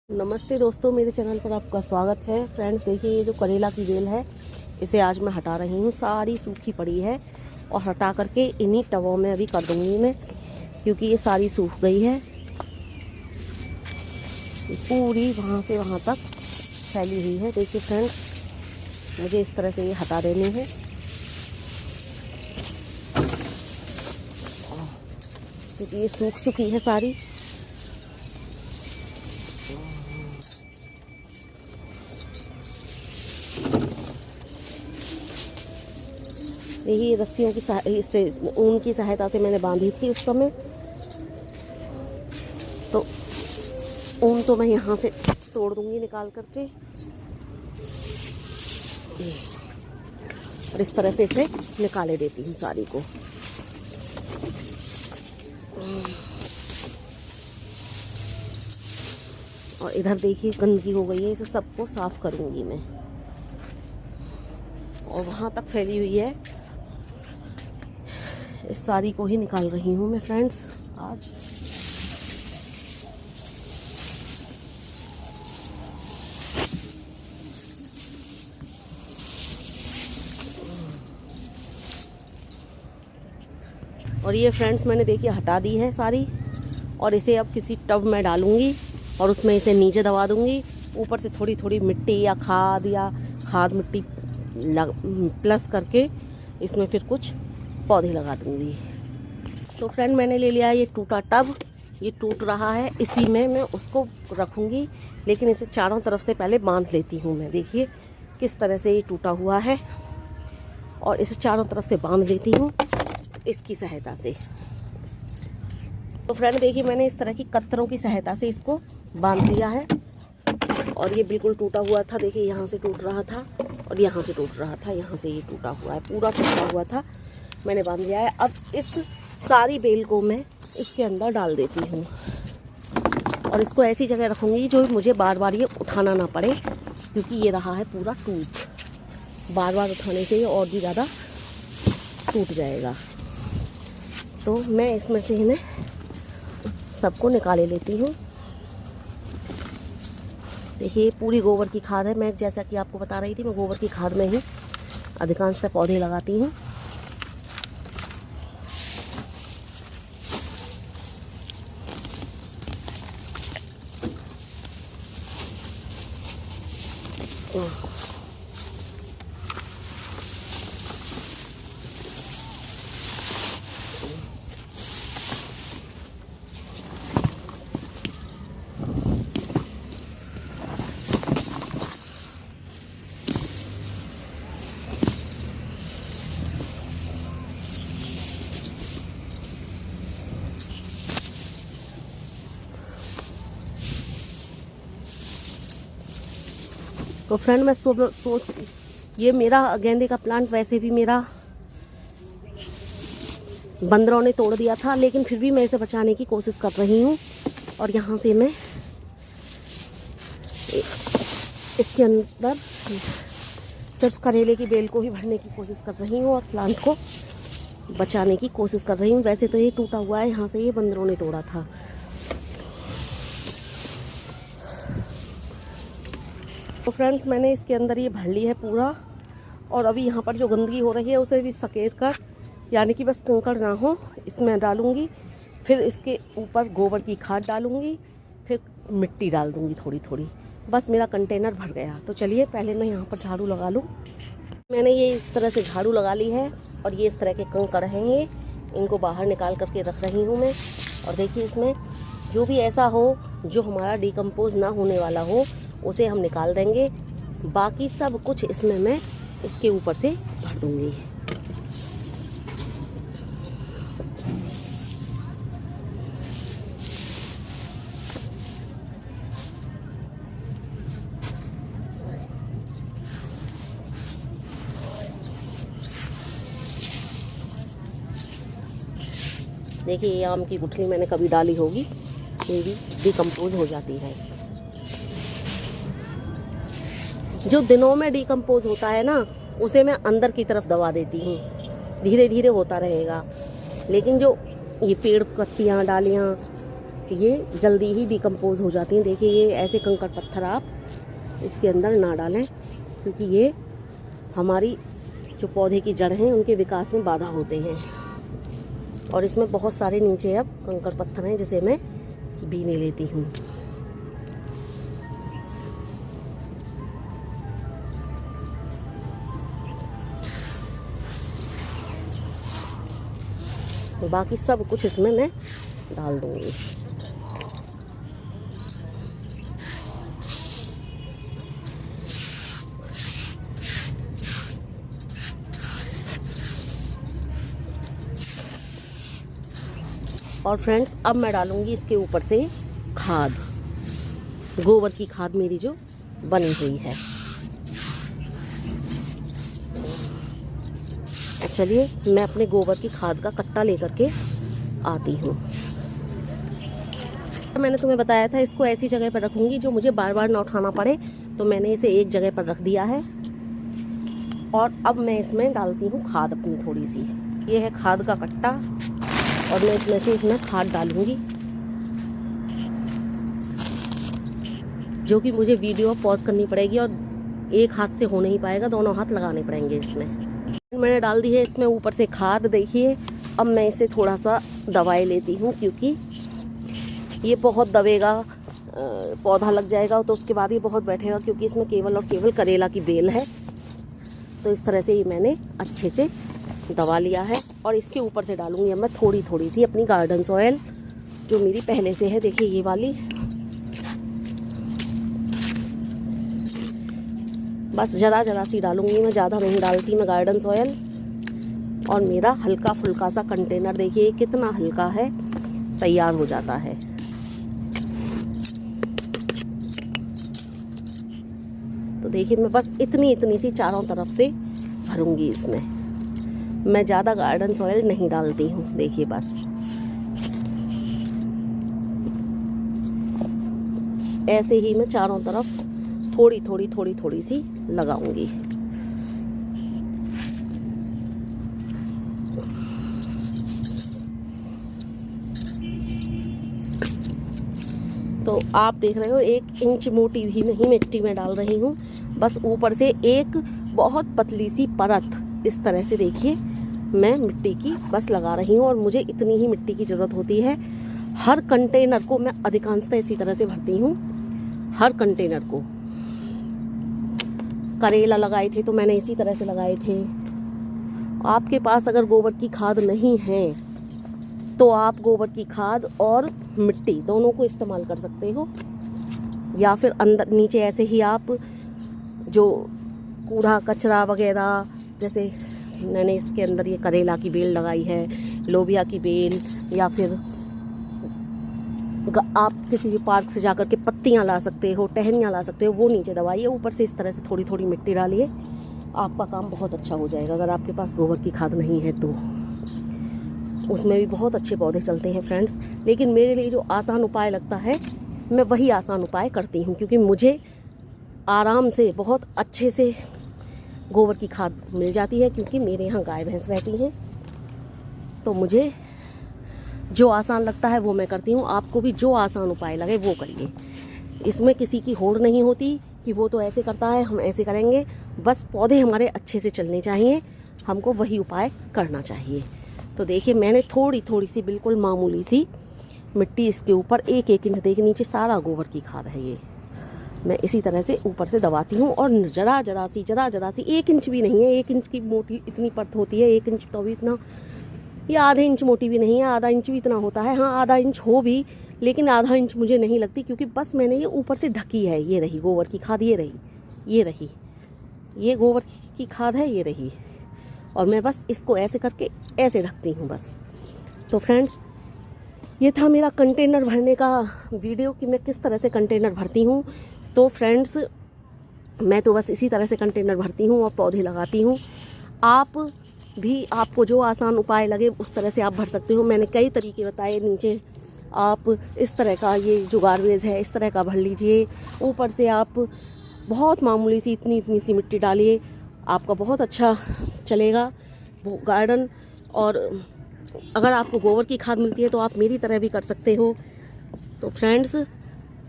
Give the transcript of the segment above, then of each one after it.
नमस्ते दोस्तों, मेरे चैनल पर आपका स्वागत है। फ्रेंड्स देखिए, ये जो करेला की बेल है इसे आज मैं हटा रही हूँ। सारी सूखी पड़ी है और हटा करके इन्हीं टबों में अभी कर दूँगी मैं, क्योंकि ये सारी सूख गई है। पूरी वहाँ से वहाँ तक फैली हुई है। देखिए फ्रेंड्स, मुझे इस तरह से ये हटा देनी है। क्योंकि ये सूख चुकी है सारी। यही रस्सियों की इससे ऊन की सहायता से मैंने बांधी थी उस समय। तो ऊन तो मैं यहाँ से तोड़ दूँगी निकाल करके, और इस तरह से इसे निकाले देती हूँ सारी को। और इधर देखिए गंदगी हो गई है, इसे सबको साफ करूँगी मैं। और वहाँ तक फैली हुई है, इस सारी को ही निकाल रही हूँ मैं फ्रेंड्स आज। और ये फ्रेंड्स मैंने देखिए हटा दी है सारी, और इसे अब किसी टब में डालूंगी और उसमें इसे नीचे दबा दूंगी। ऊपर से थोड़ी थोड़ी मिट्टी या खाद मिट्टी प्लस करके इसमें फिर कुछ पौधे लगा दूंगी। तो फ्रेंड मैंने ले लिया ये टूटा टब, ये टूट रहा है, इसी में मैं उसको रखूंगी। लेकिन इसे चारों तरफ से पहले बांध लेती हूँ मैं। देखिए किस तरह से ये टूटा हुआ है, और इसे चारों तरफ से बांध लेती हूँ इसकी सहायता से। तो फ्रेंड देखिए, मैंने इस तरह की कत्तरों की सहायता से इसको बांध लिया है। और ये बिल्कुल टूटा हुआ था। देखिए यहाँ से टूट रहा था और यहाँ से टूट रहा था, यहाँ से ये टूटा हुआ है, पूरा टूटा हुआ था, मैंने बांध लिया है। अब इस सारी बेल को मैं इसके अंदर डाल देती हूँ, और इसको ऐसी जगह रखूँगी जो मुझे बार बार ये उठाना ना पड़े, क्योंकि ये रहा है पूरा टूट। बार बार उठाने से ये और भी ज़्यादा टूट जाएगा। तो मैं इसमें से इन्हें सबको निकाले लेती हूँ। देखिए पूरी गोबर की खाद है। मैं जैसा कि आपको बता रही थी, मैं गोबर की खाद में ही अधिकांशतः पौधे लगाती हूँ। तो फ्रेंड मैं सोच ये मेरा गेंदे का प्लांट वैसे भी मेरा बंदरों ने तोड़ दिया था, लेकिन फिर भी मैं इसे बचाने की कोशिश कर रही हूँ। और यहाँ से मैं इसके अंदर सिर्फ करेले की बेल को ही भरने की कोशिश कर रही हूँ और प्लांट को बचाने की कोशिश कर रही हूँ। वैसे तो ये टूटा हुआ है, यहाँ से ये बंदरों ने तोड़ा था। तो फ्रेंड्स मैंने इसके अंदर ये भर ली है पूरा, और अभी यहाँ पर जो गंदगी हो रही है उसे भी सकेट कर, यानी कि बस कंकड़ ना हो, इसमें डालूँगी। फिर इसके ऊपर गोबर की खाद डालूँगी, फिर मिट्टी डाल दूँगी थोड़ी थोड़ी। बस मेरा कंटेनर भर गया। तो चलिए पहले मैं यहाँ पर झाड़ू लगा लूँ। मैंने ये इस तरह से झाड़ू लगा ली है, और ये इस तरह के कंकड़ हैं, ये इनको बाहर निकाल करके रख रही हूँ मैं। और देखिए इसमें जो भी ऐसा हो जो हमारा डिकम्पोज ना होने वाला हो उसे हम निकाल देंगे। बाकी सब कुछ इसमें मैं इसके ऊपर से भर दूँगी। देखिए ये आम की गुठली मैंने कभी डाली होगी, ये भी डिकम्पोज हो जाती है। जो दिनों में डिकम्पोज होता है ना, उसे मैं अंदर की तरफ दबा देती हूँ, धीरे धीरे होता रहेगा। लेकिन जो ये पेड़ पत्तियाँ डालियाँ ये जल्दी ही डिकम्पोज हो जाती हैं। देखिए ये ऐसे कंकड़ पत्थर आप इसके अंदर ना डालें, क्योंकि ये हमारी जो पौधे की जड़ हैं उनके विकास में बाधा होते हैं। और इसमें बहुत सारे नीचे अब कंकड़ पत्थर हैं जिसे मैं बीने लेती हूँ। तो बाकी सब कुछ इसमें मैं डाल दूँगी। और फ्रेंड्स अब मैं डालूँगी इसके ऊपर से खाद, गोबर की खाद मेरी जो बनी हुई है। चलिए मैं अपने गोबर की खाद का कट्टा लेकर के आती हूँ। मैंने तुम्हें बताया था इसको ऐसी जगह पर रखूँगी जो मुझे बार बार ना उठाना पड़े, तो मैंने इसे एक जगह पर रख दिया है। और अब मैं इसमें डालती हूँ खाद अपनी थोड़ी सी। ये है खाद का कट्टा और मैं इसमें खाद डालूँगी, जो कि मुझे वीडियो पॉज करनी पड़ेगी और एक हाथ से हो नहीं पाएगा, दोनों हाथ लगाने पड़ेंगे इसमें। मैंने डाल दी है इसमें ऊपर से खाद। देखिए अब मैं इसे थोड़ा सा दबाए लेती हूँ, क्योंकि ये बहुत दबेगा, पौधा लग जाएगा तो उसके बाद ये बहुत बैठेगा, क्योंकि इसमें केवल और केवल करेला की बेल है। तो इस तरह से ये मैंने अच्छे से दबा लिया है। और इसके ऊपर से डालूँगी अब मैं थोड़ी थोड़ी सी अपनी गार्डन सॉयल जो मेरी पहले से है। देखिए ये वाली, बस ज़रा ज़रा सी डालूँगी मैं, ज़्यादा नहीं डालती मैं गार्डन सॉयल। और मेरा हल्का फुल्का सा कंटेनर देखिए कितना हल्का है, तैयार हो जाता है। तो देखिए मैं बस इतनी इतनी सी चारों तरफ से भरूँगी इसमें। मैं ज़्यादा गार्डन सॉयल नहीं डालती हूँ। देखिए बस ऐसे ही मैं चारों तरफ थोड़ी थोड़ी थोड़ी थोड़ी सी लगाऊंगी। तो आप देख रहे हो 1 इंच मोटी भी नहीं मिट्टी में डाल रही हूँ, बस ऊपर से एक बहुत पतली सी परत इस तरह से देखिए मैं मिट्टी की बस लगा रही हूँ। और मुझे इतनी ही मिट्टी की ज़रूरत होती है। हर कंटेनर को मैं अधिकांशतः इसी तरह से भरती हूँ। हर कंटेनर को, करेला लगाए थे तो मैंने इसी तरह से लगाए थे। आपके पास अगर गोबर की खाद नहीं है तो आप गोबर की खाद और मिट्टी दोनों को इस्तेमाल कर सकते हो, या फिर अंदर नीचे ऐसे ही आप जो कूड़ा कचरा वगैरह, जैसे मैंने इसके अंदर ये करेला की बेल लगाई है, लोबिया की बेल, या फिर आप किसी भी पार्क से जाकर के पत्तियां ला सकते हो, टहनियाँ ला सकते हो, वो नीचे दबाइए। ऊपर से इस तरह से थोड़ी थोड़ी मिट्टी डालिए, आपका काम बहुत अच्छा हो जाएगा। अगर आपके पास गोबर की खाद नहीं है तो उसमें भी बहुत अच्छे पौधे चलते हैं फ्रेंड्स। लेकिन मेरे लिए जो आसान उपाय लगता है मैं वही आसान उपाय करती हूँ, क्योंकि मुझे आराम से बहुत अच्छे से गोबर की खाद मिल जाती है, क्योंकि मेरे यहाँ गाय भैंस रहती हैं। तो मुझे जो आसान लगता है वो मैं करती हूँ। आपको भी जो आसान उपाय लगे वो करिए। इसमें किसी की होड़ नहीं होती कि वो तो ऐसे करता है हम ऐसे करेंगे। बस पौधे हमारे अच्छे से चलने चाहिए, हमको वही उपाय करना चाहिए। तो देखिए मैंने थोड़ी थोड़ी सी बिल्कुल मामूली सी मिट्टी इसके ऊपर 1-1 इंच, देखिए नीचे सारा गोबर की खाद है ये, मैं इसी तरह से ऊपर से दबाती हूँ। और जरा जरा सी 1 इंच भी नहीं है, 1 इंच की मोटी इतनी परत होती है, 1 इंच तो भी इतना, ये आधे इंच मोटी भी नहीं है, आधा इंच भी इतना होता है। हाँ आधा इंच हो भी, लेकिन आधा इंच मुझे नहीं लगती, क्योंकि बस मैंने ये ऊपर से ढकी है। ये रही गोबर की खाद, ये गोबर की खाद है, ये रही। और मैं बस इसको ऐसे करके ऐसे ढकती हूँ बस। तो फ्रेंड्स ये था मेरा कंटेनर भरने का वीडियो कि मैं किस तरह से कंटेनर भरती हूँ। तो फ्रेंड्स मैं तो बस इसी तरह से कंटेनर भरती हूँ और पौधे लगाती हूँ। आप भी, आपको जो आसान उपाय लगे उस तरह से आप भर सकते हो। मैंने कई तरीके बताए। नीचे आप इस तरह का, ये जो गार्बेज है इस तरह का भर लीजिए। ऊपर से आप बहुत मामूली सी इतनी सी मिट्टी डालिए, आपका बहुत अच्छा चलेगा वो गार्डन। और अगर आपको गोबर की खाद मिलती है तो आप मेरी तरह भी कर सकते हो। तो फ्रेंड्स,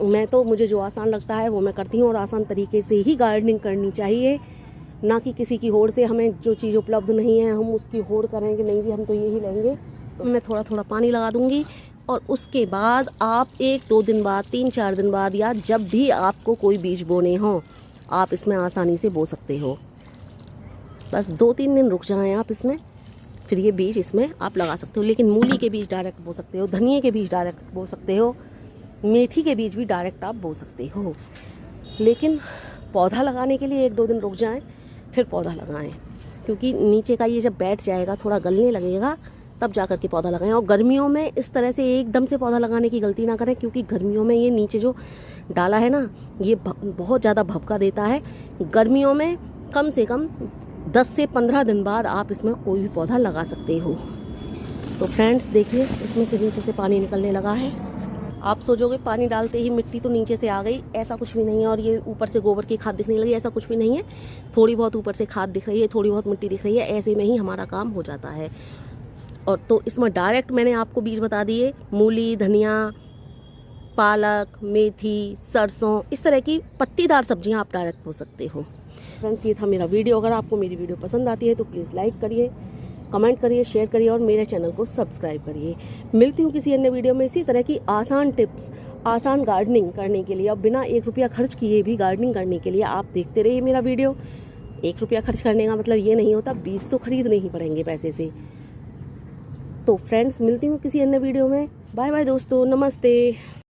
मुझे जो आसान लगता है वो मैं करती हूँ, और आसान तरीके से ही गार्डनिंग करनी चाहिए, ना कि किसी की होड़ से। हमें जो चीज़ उपलब्ध नहीं है हम उसकी होड़ करेंगे, नहीं जी हम तो यही लेंगे। तो मैं थोड़ा थोड़ा पानी लगा दूँगी, और उसके बाद आप 1-2 दिन बाद, 3-4 दिन बाद, या जब भी आपको कोई बीज बोने हों, आप इसमें आसानी से बो सकते हो। बस 2-3 दिन रुक जाएं आप इसमें, फिर ये बीज इसमें आप लगा सकते हो। लेकिन मूली के बीज डायरेक्ट बो सकते हो, धनिए के बीज डायरेक्ट बो सकते हो, मेथी के बीज भी डायरेक्ट आप बो सकते हो। लेकिन पौधा लगाने के लिए 1-2 दिन रुक जाएं, फिर पौधा लगाएं, क्योंकि नीचे का ये जब बैठ जाएगा, थोड़ा गलने लगेगा, तब जा कर के पौधा लगाएं। और गर्मियों में इस तरह से एकदम से पौधा लगाने की गलती ना करें, क्योंकि गर्मियों में ये नीचे जो डाला है ना, ये बहुत ज़्यादा भभका देता है। गर्मियों में कम से कम 10 से 15 दिन बाद आप इसमें कोई भी पौधा लगा सकते हो। तो फ्रेंड्स देखिए, इसमें से नीचे से पानी निकलने लगा है। आप सोचोगे पानी डालते ही मिट्टी तो नीचे से आ गई, ऐसा कुछ भी नहीं है। और ये ऊपर से गोबर की खाद दिखने लगी, ऐसा कुछ भी नहीं है। थोड़ी बहुत ऊपर से खाद दिख रही है, थोड़ी बहुत मिट्टी दिख रही है, ऐसे में ही हमारा काम हो जाता है। और तो इसमें डायरेक्ट मैंने आपको बीज बता दिए, मूली, धनिया, पालक, मेथी, सरसों, इस तरह की पत्तीदार सब्जियां आप डायरेक्ट बो सकते हो। फ्रेंड्स, ये था मेरा वीडियो। अगर आपको मेरी वीडियो पसंद आती है तो प्लीज़ लाइक करिए, कमेंट करिए, शेयर करिए, और मेरे चैनल को सब्सक्राइब करिए। मिलती हूँ किसी अन्य वीडियो में इसी तरह की आसान टिप्स, आसान गार्डनिंग करने के लिए। अब बिना 1 रुपया खर्च किए भी गार्डनिंग करने के लिए आप देखते रहिए मेरा वीडियो। 1 रुपया खर्च करने का मतलब ये नहीं होता, बीज तो खरीदने ही पड़ेंगे पैसे से। तो फ्रेंड्स, मिलती हूँ किसी अन्य वीडियो में। बाय बाय दोस्तों, नमस्ते।